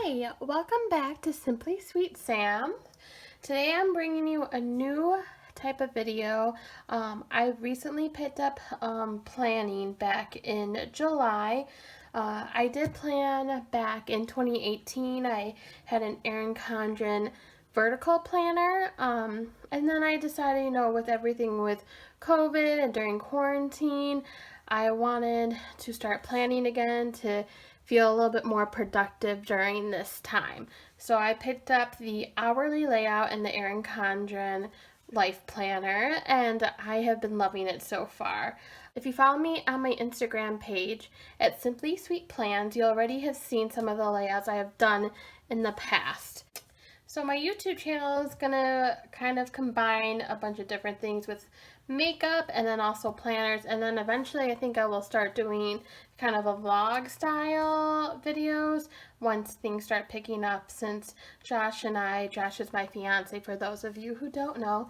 Hi, welcome back to Simply Sweet Sam. Today I'm bringing you a new type of video. I recently picked up planning back in July. I did plan back in 2018. I had an Erin Condren vertical planner, and then I decided, with everything with COVID and during quarantine, I wanted to start planning again to feel a little bit more productive during this time. So I picked up the hourly layout in the Erin Condren life planner, and I have been loving it so far. If you follow me on my Instagram page at Simply Sweet Plans, you already have seen some of the layouts I have done in the past. So my YouTube channel is gonna kind of combine a bunch of different things with makeup and then also planners, and then eventually I think I will start doing kind of a vlog style videos once things start picking up, since Josh is my fiance for those of you who don't know.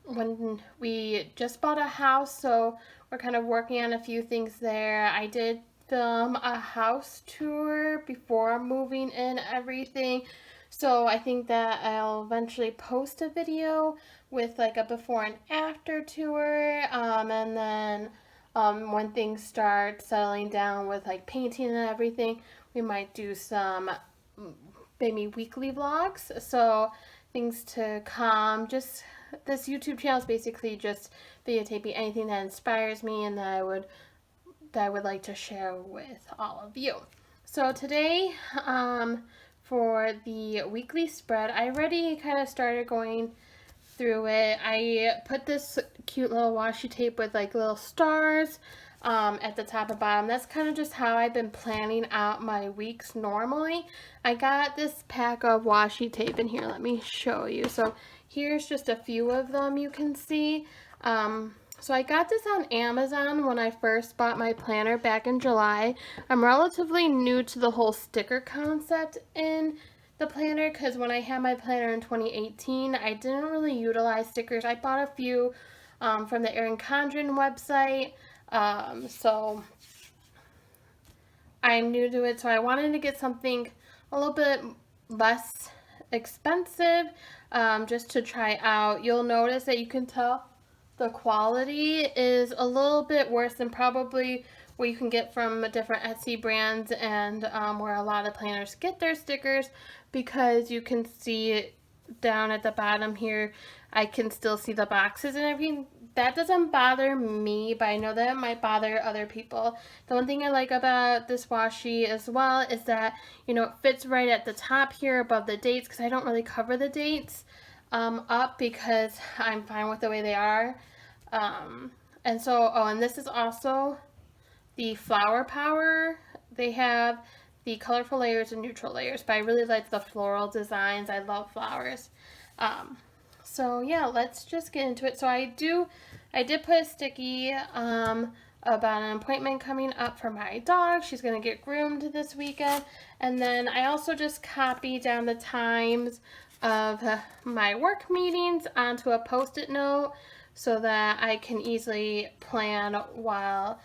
When we just bought a house, so we're kind of working on a few things there. I did film a house tour before moving in everything. So I think that I'll eventually post a video with like a before and after tour, and then when things start settling down with like painting and everything, we might do some maybe weekly vlogs. So things to come. Just this YouTube channel is basically just videotaping anything that inspires me and that I would like to share with all of you. So today, for the weekly spread, I already kind of started going through it. I put this cute little washi tape with like little stars at the top and bottom. That's kind of just how I've been planning out my weeks normally. I got this pack of washi tape in here. Let me show you. So here's just a few of them you can see. So I got this on Amazon when I first bought my planner back in July. I'm relatively new to the whole sticker concept in the planner because when I had my planner in 2018, I didn't really utilize stickers. I bought a few from the Erin Condren website, so I'm new to it. So I wanted to get something a little bit less expensive just to try out. You'll notice that you can tell the quality is a little bit worse than probably what you can get from different Etsy brands and where a lot of planners get their stickers, because you can see it down at the bottom here. I can still see the boxes and everything. That doesn't bother me, but I know that it might bother other people. The one thing I like about this washi as well is that, it fits right at the top here above the dates, because I don't really cover the dates up because I'm fine with the way they are. And so, and this is also the Flower Power. They have the colorful layers and neutral layers, but I really like the floral designs. I love flowers. So yeah, let's just get into it. So I did put a sticky about an appointment coming up for my dog. She's gonna get groomed this weekend. And then I also just copied down the times of my work meetings onto a post-it note so that I can easily plan while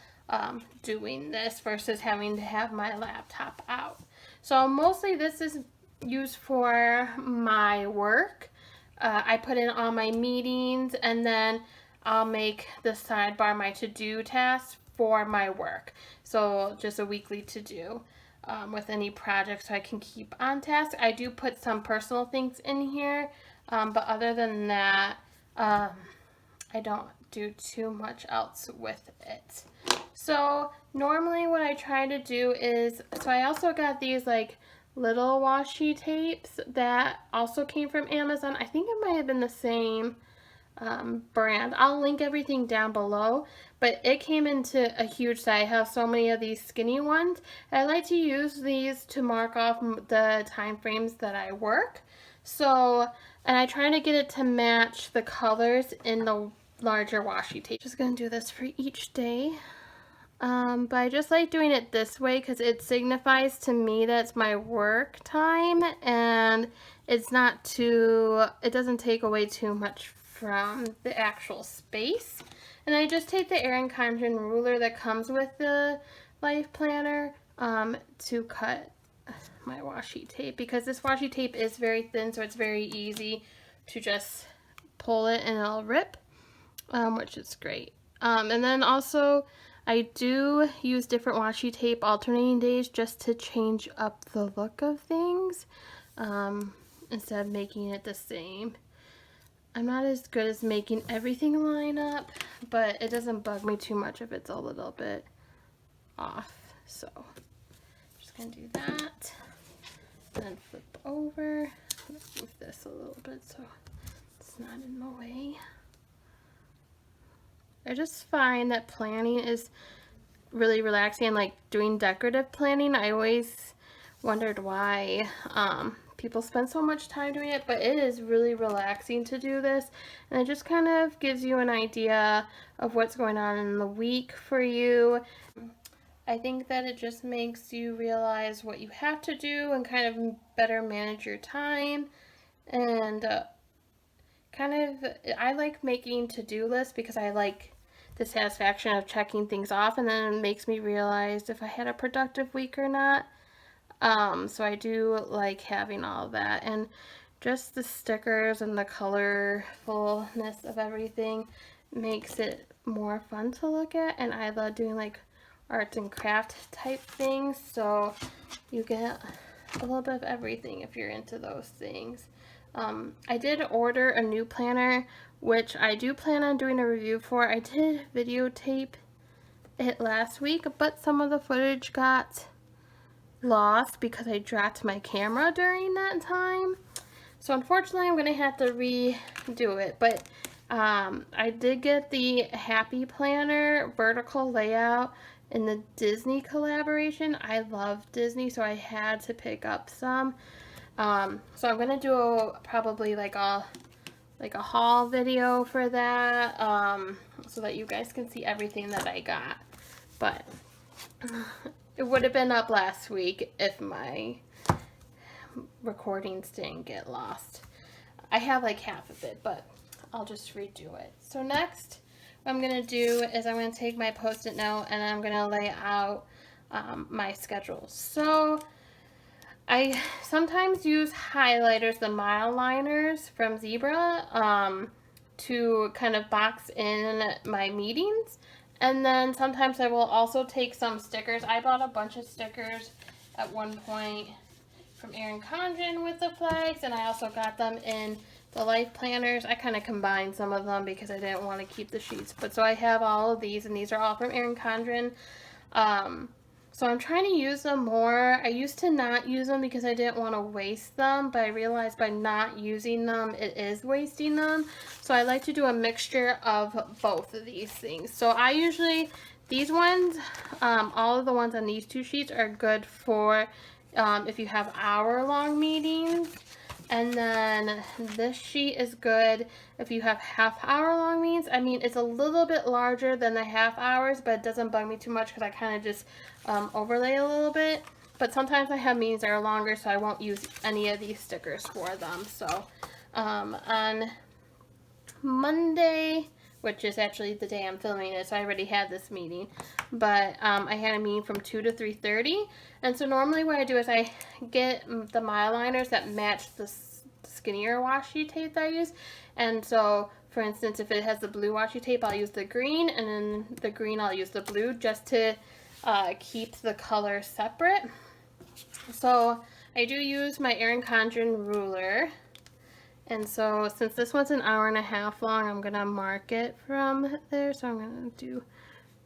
doing this versus having to have my laptop out. So mostly this is used for my work. I put in all my meetings, and then I'll make the sidebar my to-do tasks for my work. So just a weekly to-do with any project so I can keep on task. I do put some personal things in here, but other than that, I don't do too much else with it. So normally what I try to do is, so I also got these like little washi tapes that also came from Amazon. I think it might have been the same brand. I'll link everything down below, but it came into a huge set. I have so many of these skinny ones. I like to use these to mark off the time frames that I work. So, and I try to get it to match the colors in the larger washi tape. Just gonna do this for each day. But I just like doing it this way because it signifies to me that it's my work time and it's not too, it doesn't take away too much from the actual space. And I just take the Erin Condren ruler that comes with the life planner to cut my washi tape, because this washi tape is very thin, so it's very easy to just pull it and it'll rip, which is great. And then also I do use different washi tape alternating days just to change up the look of things, instead of making it the same. I'm not as good as making everything line up, but it doesn't bug me too much if it's a little bit off. So just gonna do that, then flip over. Let's move this a little bit so it's not in the way. I just find that planning is really relaxing, and like doing decorative planning, I always wondered why people spend so much time doing it, but it is really relaxing to do this, and it just kind of gives you an idea of what's going on in the week for you. I think that it just makes you realize what you have to do and kind of better manage your time, and I like making to-do lists because I like the satisfaction of checking things off, and then it makes me realize if I had a productive week or not. So I do like having all of that, and just the stickers and the colorfulness of everything makes it more fun to look at, and I love doing like arts and craft type things, so you get a little bit of everything if you're into those things. I did order a new planner, which I do plan on doing a review for. I did videotape it last week, but some of the footage got lost because I dropped my camera during that time. So unfortunately I'm going to have to redo it, but I did get the Happy Planner vertical layout in the Disney collaboration. I love Disney, so I had to pick up some. So I'm going to do probably like a haul video for that, so that you guys can see everything that I got. But it would have been up last week if my recordings didn't get lost. I have like half of it, but I'll just redo it. So next, what I'm going to do is I'm going to take my Post-it note and I'm going to lay out my schedule. So I sometimes use highlighters, the mile liners from Zebra, to kind of box in my meetings. And then sometimes I will also take some stickers. I bought a bunch of stickers at one point from Erin Condren with the flags, and I also got them in the life planners. I kind of combined some of them because I didn't want to keep the sheets. But so I have all of these, and these are all from Erin Condren. So I'm trying to use them more. I used to not use them because I didn't want to waste them, but I realized by not using them, it is wasting them. So I like to do a mixture of both of these things. So I usually, these ones, all of the ones on these two sheets are good for if you have hour-long meetings. And then this sheet is good if you have half-hour-long meetings. I mean, it's a little bit larger than the half hours, but it doesn't bug me too much because I kind of just overlay a little bit. But sometimes I have meetings that are longer, so I won't use any of these stickers for them. So on Monday, which is actually the day I'm filming it, so I already had this meeting, but I had a meeting from 2 to 3:30, and so normally what I do is I get the mile liners that match the skinnier washi tape that I use, and so for instance, if it has the blue washi tape, I'll use the green, and then the green I'll use the blue, just to keep the colors separate. So I do use my Erin Condren ruler. And so since this one's an hour and a half long, I'm going to mark it from there. So I'm going to do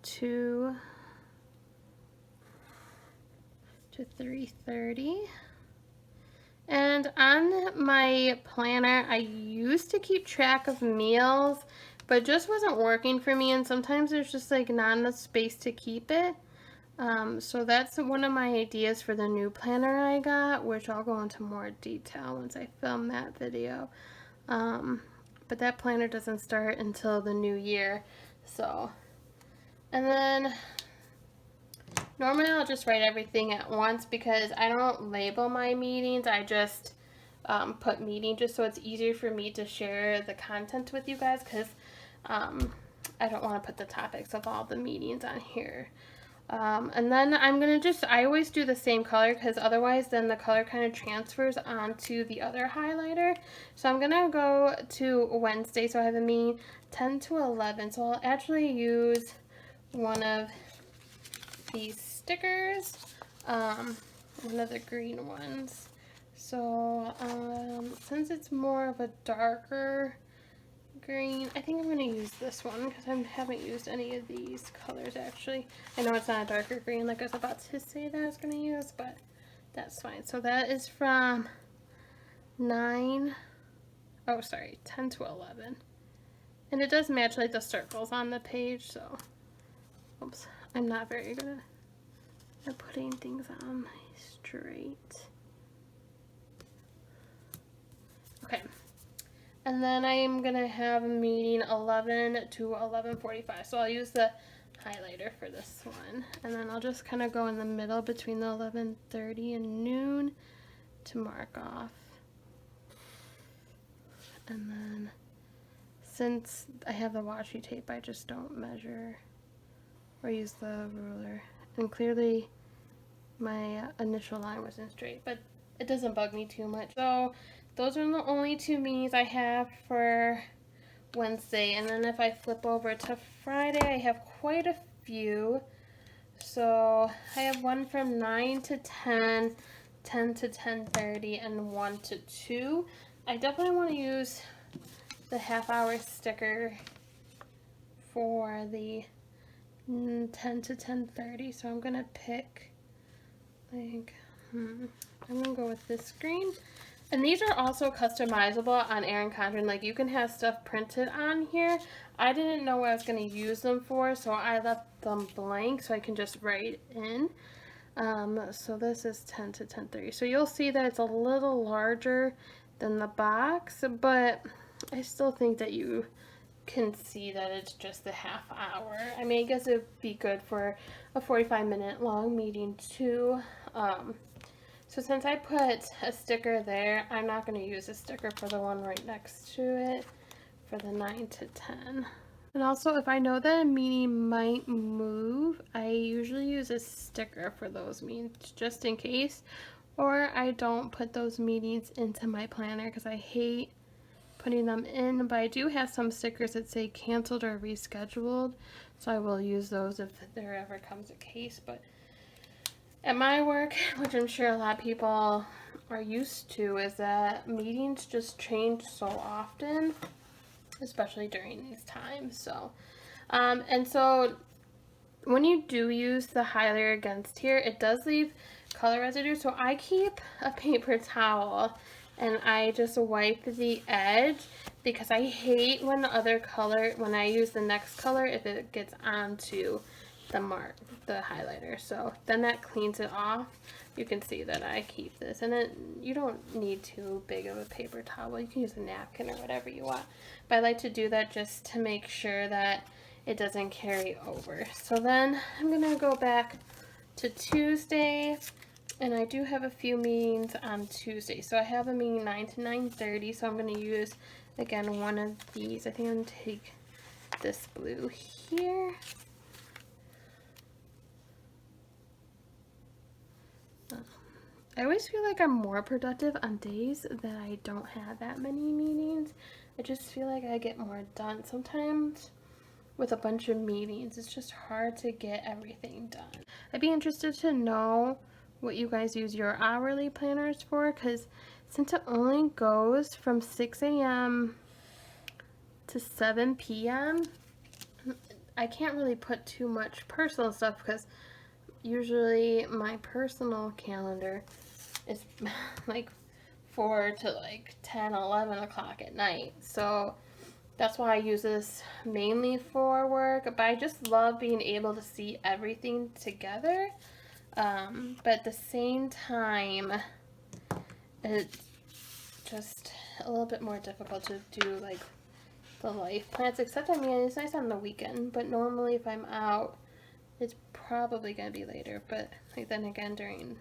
2 to 3:30. And on my planner, I used to keep track of meals, but it just wasn't working for me. And sometimes there's just like not enough space to keep it. So that's one of my ideas for the new planner I got, which I'll go into more detail once I film that video. But that planner doesn't start until the new year. So, and then normally I'll just write everything at once because I don't label my meetings. I just put meeting just so it's easier for me to share the content with you guys, because I don't want to put the topics of all the meetings on here. And then I'm going to I always do the same color because otherwise then the color kind of transfers onto the other highlighter. So I'm going to go to Wednesday. So I have a meeting 10 to 11. So I'll actually use one of these stickers, one of the green ones. So since it's more of a darker green, I think I'm going to use this one because I haven't used any of these colors actually. I know it's not a darker green like I was about to say that I was going to use, but that's fine. So that is from 10 to 11. And it does match like the circles on the page, so oops, I'm not very good at putting things on straight. Okay. And then I'm going to have a meeting 11 to 11:45. So I'll use the highlighter for this one. And then I'll just kind of go in the middle between the 11:30 and noon to mark off. And then since I have the washi tape, I just don't measure or use the ruler. And clearly my initial line wasn't straight, but it doesn't bug me too much. So those are the only two meetings I have for Wednesday. And then if I flip over to Friday, I have quite a few. So I have one from 9 to 10, 10 to 10:30, and 1 to 2. I definitely want to use the half-hour sticker for the 10 to 10:30. So I'm going to pick, like, I'm going to go with this green. And these are also customizable on Erin Condren. Like, you can have stuff printed on here. I didn't know what I was going to use them for, so I left them blank so I can just write in. So this is 10 to 10:30. So you'll see that it's a little larger than the box, but I still think that you can see that it's just a half hour. I mean, I guess it would be good for a 45-minute long meeting too. So since I put a sticker there, I'm not going to use a sticker for the one right next to it for the 9 to 10. And also, if I know that a meeting might move, I usually use a sticker for those meetings just in case. Or I don't put those meetings into my planner because I hate putting them in. But I do have some stickers that say canceled or rescheduled, so I will use those if there ever comes a case. But at my work, which I'm sure a lot of people are used to, is that meetings just change so often, especially during these times. So, and so when you do use the highlighter against here, it does leave color residue. So I keep a paper towel and I just wipe the edge because I hate when the other color, when I use the next color, if it gets onto the highlighter. So then that cleans it off. You can see that I keep this, and then you don't need too big of a paper towel. You can use a napkin or whatever you want, but I like to do that just to make sure that it doesn't carry over. So then I'm gonna go back to Tuesday, and I do have a few meetings on Tuesday. So I have a meeting 9 to 9:30, so I'm gonna use again one of these. I think I'm gonna take this blue here. I always feel like I'm more productive on days that I don't have that many meetings. I just feel like I get more done. Sometimes with a bunch of meetings, it's just hard to get everything done. I'd be interested to know what you guys use your hourly planners for, because since it only goes from 6 a.m. to 7 p.m., I can't really put too much personal stuff because usually my personal calendar is like 4 to like 10, 11 o'clock at night. So that's why I use this mainly for work, but I just love being able to see everything together. But at the same time, it's just a little bit more difficult to do like the life plans, except I mean it's nice on the weekend, but normally if I'm out, it's probably going to be later. But like then again, during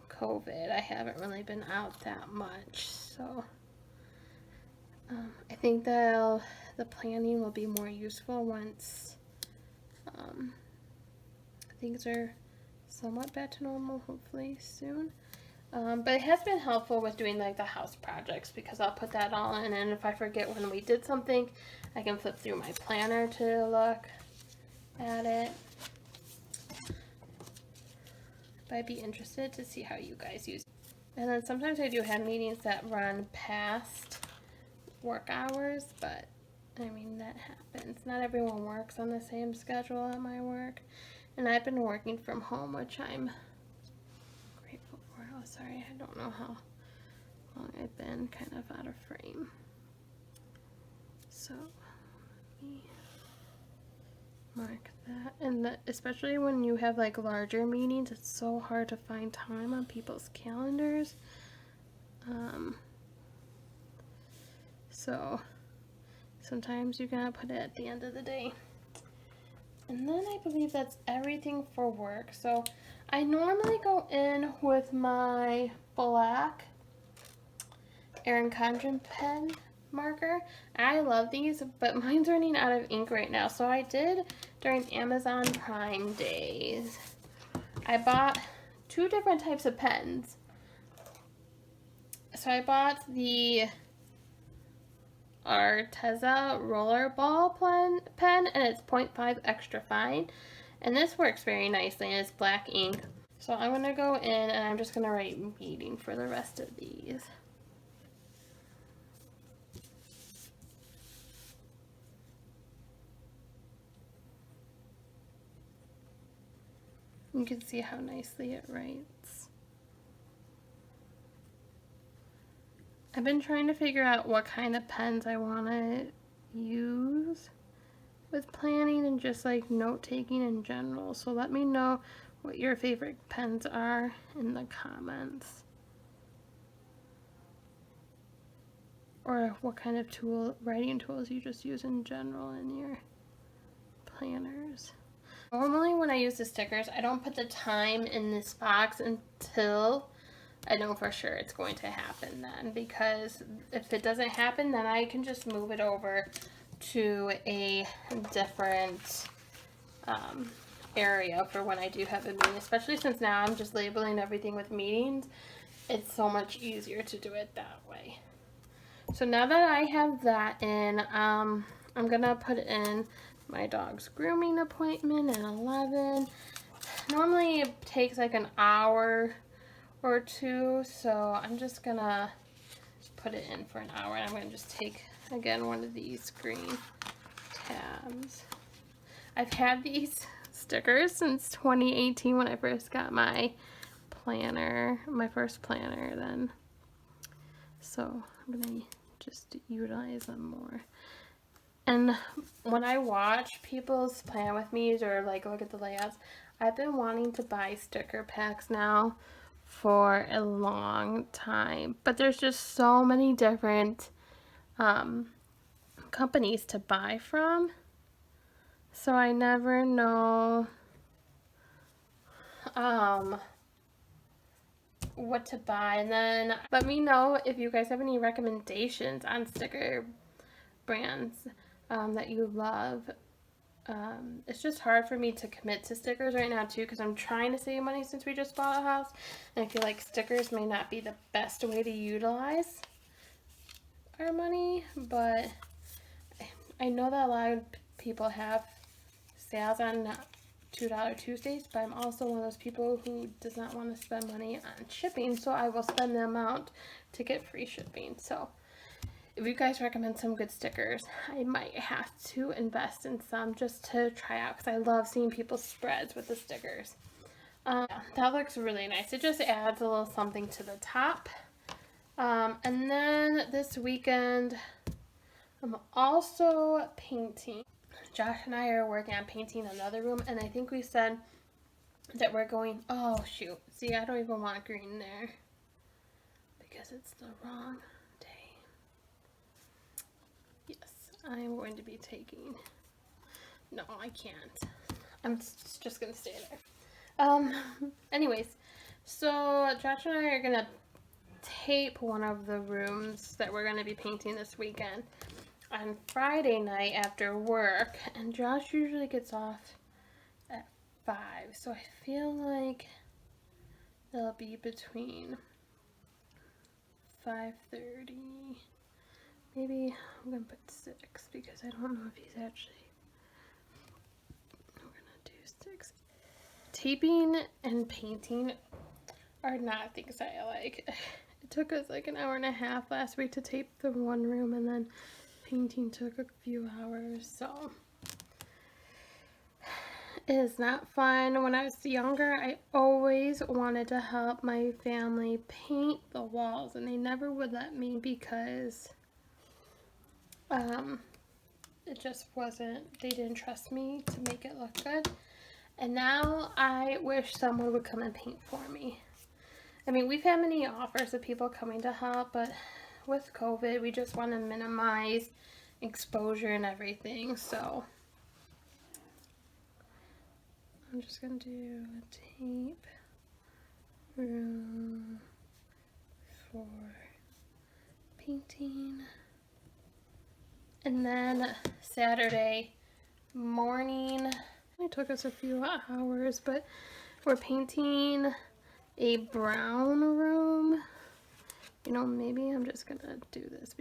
COVID, I haven't really been out that much, so I think that the planning will be more useful once things are somewhat back to normal, hopefully soon. But it has been helpful with doing like the house projects because I'll put that all in, and if I forget when we did something, I can flip through my planner to look at it. But I'd be interested to see how you guys use it. And then sometimes I do have meetings that run past work hours, but I mean, that happens. Not everyone works on the same schedule at my work. And I've been working from home, which I'm grateful for. Oh, sorry, I don't know how long I've been kind of out of frame. So, let me mark that. And especially when you have like larger meetings, it's so hard to find time on people's calendars. So sometimes you gotta put it at the end of the day. And then I believe that's everything for work. So I normally go in with my black Erin Condren pen marker. I love these, but mine's running out of ink right now. So I did during Amazon Prime days. I bought 2 different types of pens. So I bought the Arteza Rollerball pen, and it's 0.5 extra fine, and this works very nicely, and it's black ink. So I'm going to go in and I'm just going to write meeting for the rest of these. You can see how nicely it writes. I've been trying to figure out what kind of pens I want to use with planning and just like note taking in general. So let me know what your favorite pens are in the comments. Or what kind of writing tools you just use in general in your planners. Normally when I use the stickers, I don't put the time in this box until I know for sure it's going to happen then, because if it doesn't happen, then I can just move it over to a different area for when I do have a meeting, especially since now I'm just labeling everything with meetings. It's so much easier to do it that way. So now that I have that in, I'm gonna put in my dog's grooming appointment at 11. Normally it takes like an hour or 2, so I'm just gonna put it in for an hour, and I'm gonna just take again one of these green tabs. I've had these stickers since 2018 when I first got my planner, my first planner then. So I'm gonna just utilize them more. And when I watch people's plan with me or like look at the layouts, I've been wanting to buy sticker packs now for a long time, but there's just so many different companies to buy from, so I never know what to buy. And then let me know if you guys have any recommendations on sticker brands that you love. It's just hard for me to commit to stickers right now too, because I'm trying to save money since we just bought a house, and I feel like stickers may not be the best way to utilize our money, but I know that a lot of people have sales on $2 Tuesdays, but I'm also one of those people who does not want to spend money on shipping, so I will spend the amount to get free shipping. So if you guys recommend some good stickers, I might have to invest in some just to try out, because I love seeing people's spreads with the stickers. That looks really nice. It just adds a little something to the top. And then this weekend, I'm also painting. Josh and I are working on painting another room, and I think we said that we're going, oh shoot, see, I don't even want green there because it's the wrong day. Yes, I am going to be taking, no, I can't. I'm just going to stay there. Anyways, so Josh and I are going to tape one of the rooms that we're going to be painting this weekend on Friday night after work, and Josh usually gets off at 5, so I feel like it'll be between 5:30. Maybe I'm gonna put 6 because I don't know if he's actually. We're gonna do 6. Taping and painting are not things I like. It took us like an hour and a half last week to tape the one room, and then painting took a few hours, so it is not fun. When I was younger, I always wanted to help my family paint the walls, and they never would let me because it just wasn't, they didn't trust me to make it look good. And now I wish someone would come and paint for me. I mean, we've had many offers of people coming to help, but with COVID, we just want to minimize exposure and everything, so I'm just going to do a tape room for painting. And then Saturday morning, it took us a few hours, but we're painting a brown room. You know, maybe I'm just gonna do this.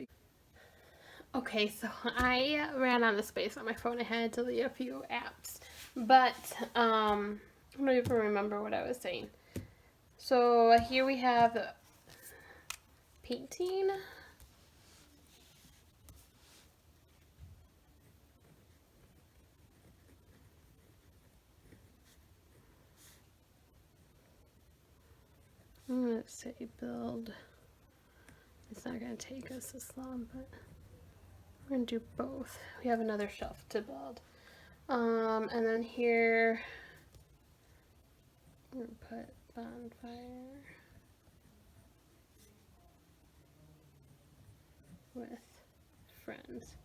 Okay, so I ran out of space on my phone. I had to delete a few apps, but I don't even remember what I was saying. So here we have painting. I'm gonna say build. It's not gonna take us this long, but we're gonna do both. We have another shelf to build. And then here we're gonna put bonfire with friends.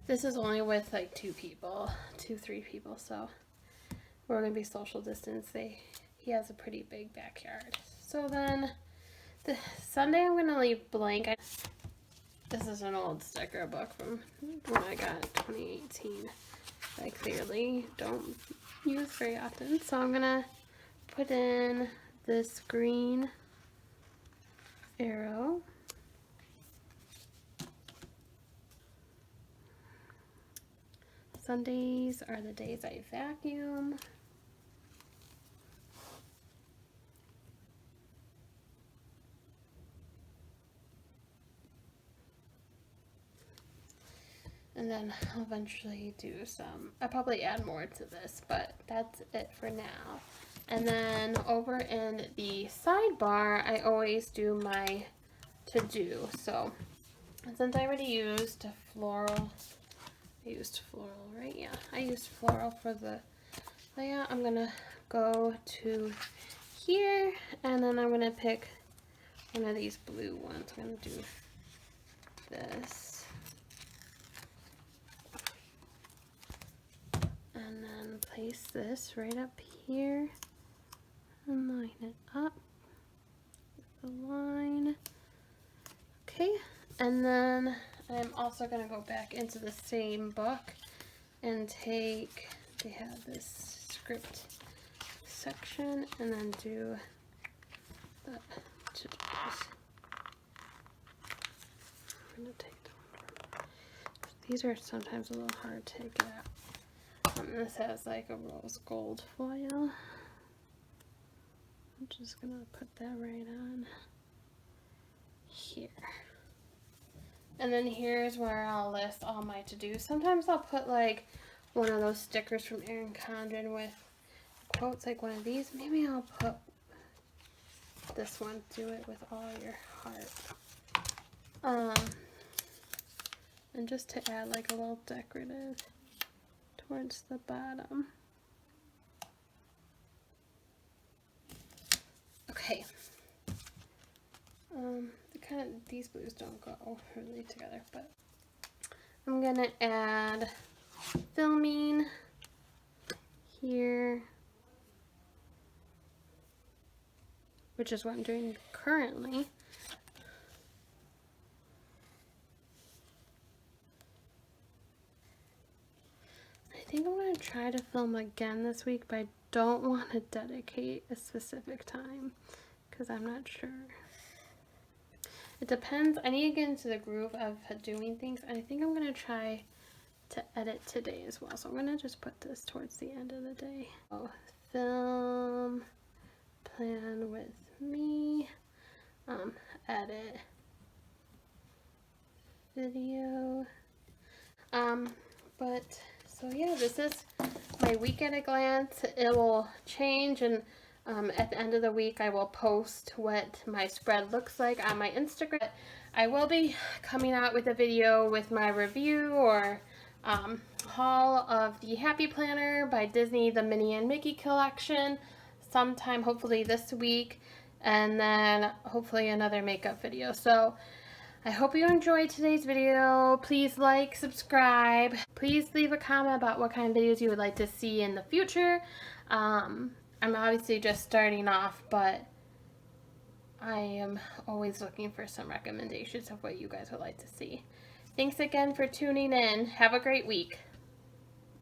This is only with like 2 people, 2-3 people, so we're gonna be social distance. He has a pretty big backyard. So then the Sunday I'm gonna leave blank. This is an old sticker book from when I got it, 2018. I clearly don't use very often. So I'm gonna put in this green arrow. Sundays are the days I vacuum. And then I'll eventually do some, I'll probably add more to this, but that's it for now. And then over in the sidebar, I always do my to-do. So since I already used floral, right? Yeah, I used floral for the layout. I'm gonna go to here, and then I'm gonna pick one of these blue ones. I'm gonna do this. And then place this right up here and line it up with the line. Okay, and then I'm also going to go back into the same book and take, they have this script section, and then do the to-dos. I'm going to take the one. These are sometimes a little hard to get out. This has like a rose gold foil. I'm just gonna put that right on here. And then here's where I'll list all my to-dos. Sometimes I'll put like one of those stickers from Erin Condren with quotes, like one of these. Maybe I'll put this one, do it with all your heart. And just to add like a little decorative towards the bottom. Okay. These blues don't go really together, but I'm gonna add filming here, which is what I'm doing currently. I think I'm going to try to film again this week, but I don't want to dedicate a specific time because I'm not sure. It depends. I need to get into the groove of doing things. I think I'm going to try to edit today as well. So I'm going to just put this towards the end of the day. Oh, film, plan with me, edit, video. But so yeah, this is my week at a glance. It will change, and at the end of the week I will post what my spread looks like on my Instagram. I will be coming out with a video with my review or haul of the Happy Planner by Disney, the Minnie and Mickey collection, sometime hopefully this week, and then hopefully another makeup video. So I hope you enjoyed today's video. Please like, subscribe. Please leave a comment about what kind of videos you would like to see in the future. I'm obviously just starting off, but I am always looking for some recommendations of what you guys would like to see. Thanks again for tuning in. Have a great week.